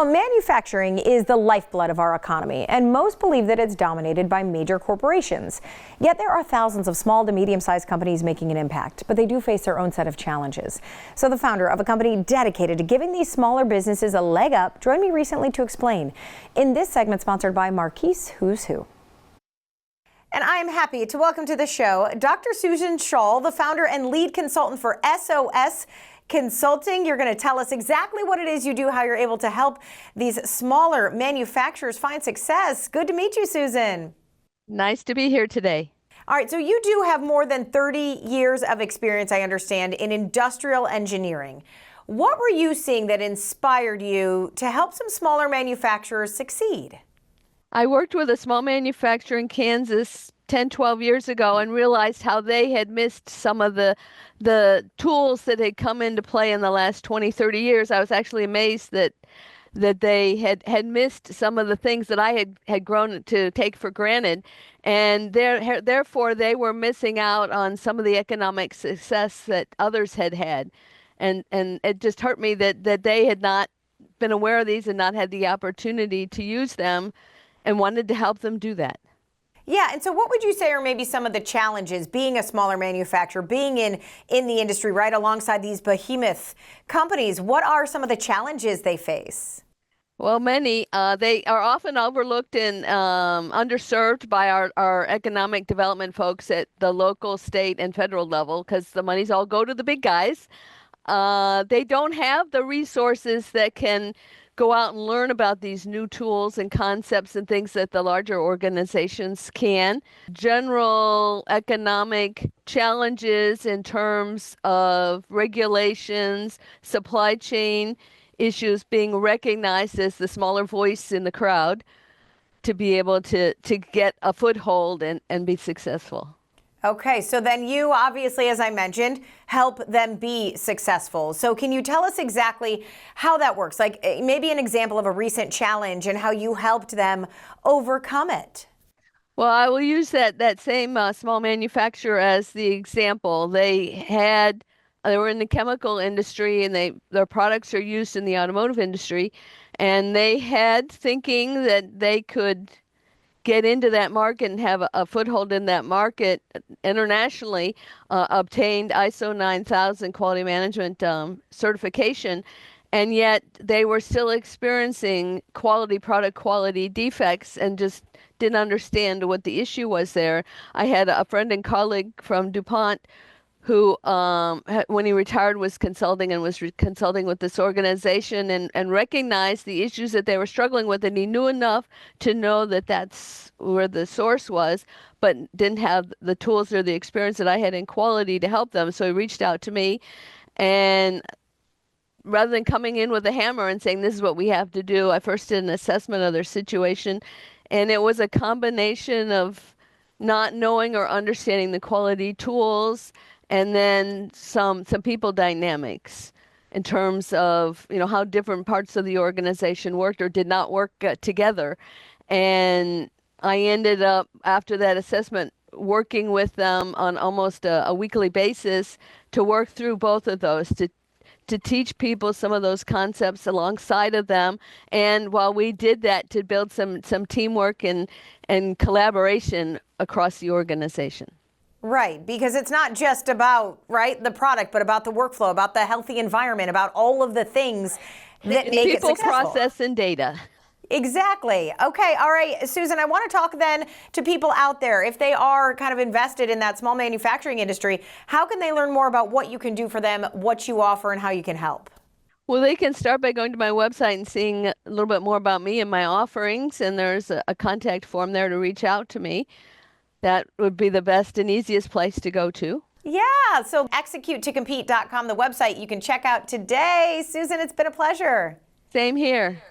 Well, manufacturing is the lifeblood of our economy, and most believe that it's dominated by major corporations. Yet there are thousands of small to medium-sized companies making an impact, but they do face their own set of challenges. So the founder of a company dedicated to giving these smaller businesses a leg up joined me recently to explain. In this segment sponsored by Marquise Who's Who. And I am happy to welcome to the show Dr. Susan Schall, the founder and lead consultant for SOS Consulting. You're going to tell us exactly what it is you do, how you're able to help these smaller manufacturers find success. Good to meet you, Susan. Nice to be here today. All right, so you do have more than 30 years of experience, I understand, in industrial engineering. What were you seeing that inspired you to help some smaller manufacturers succeed? I worked with a small manufacturer in Kansas 10, 12 years ago and realized how they had missed some of the tools that had come into play in the last 20, 30 years. I was actually amazed that they had missed some of the things that I had grown to take for granted. And therefore, they were missing out on some of the economic success that others had had. And it just hurt me that they had not been aware of these and not had the opportunity to use them, and wanted to help them do that. Yeah, and so what would you say are maybe some of the challenges being a smaller manufacturer, being in the industry right alongside these behemoth companies? What are some of the challenges they face? Well, many. They are often overlooked and underserved by our economic development folks at the local, state, and federal level, because the monies all go to the big guys. They don't have the resources that can go out and learn about these new tools and concepts and things that the larger organizations can. General economic challenges in terms of regulations, supply chain issues being recognized as the smaller voice in the crowd to be able to get a foothold and be successful. Okay, so then you obviously, as I mentioned, help them be successful. So can you tell us exactly how that works? Like maybe an example of a recent challenge and how you helped them overcome it. Well, I will use that same small manufacturer as the example. They were in the chemical industry, and their products are used in the automotive industry, and they had thinking that they could get into that market and have a foothold in that market internationally, obtained ISO 9000 quality management certification, and yet they were still experiencing product quality defects and just didn't understand what the issue was there. I had a friend and colleague from DuPont who, when he retired, was consulting and was consulting with this organization and recognized the issues that they were struggling with. And he knew enough to know that that's where the source was, but didn't have the tools or the experience that I had in quality to help them. So he reached out to me, and rather than coming in with a hammer and saying, this is what we have to do, I first did an assessment of their situation. And it was a combination of not knowing or understanding the quality tools, and then some people dynamics in terms of how different parts of the organization worked or did not work together. And I ended up, after that assessment, working with them on almost a weekly basis to work through both of those, to teach people some of those concepts alongside of them. And while we did that, to build some teamwork and collaboration across the organization. Right, because it's not just about, the product, but about the workflow, about the healthy environment, about all of the things that make it successful. People, process, and data. Exactly. Okay, all right, Susan, I want to talk then to people out there. If they are kind of invested in that small manufacturing industry, how can they learn more about what you can do for them, what you offer, and how you can help? Well, they can start by going to my website and seeing a little bit more about me and my offerings, and there's a contact form there to reach out to me. That would be the best and easiest place to go to. Yeah, so executetocompete.com, the website you can check out today. Susan, it's been a pleasure. Same here.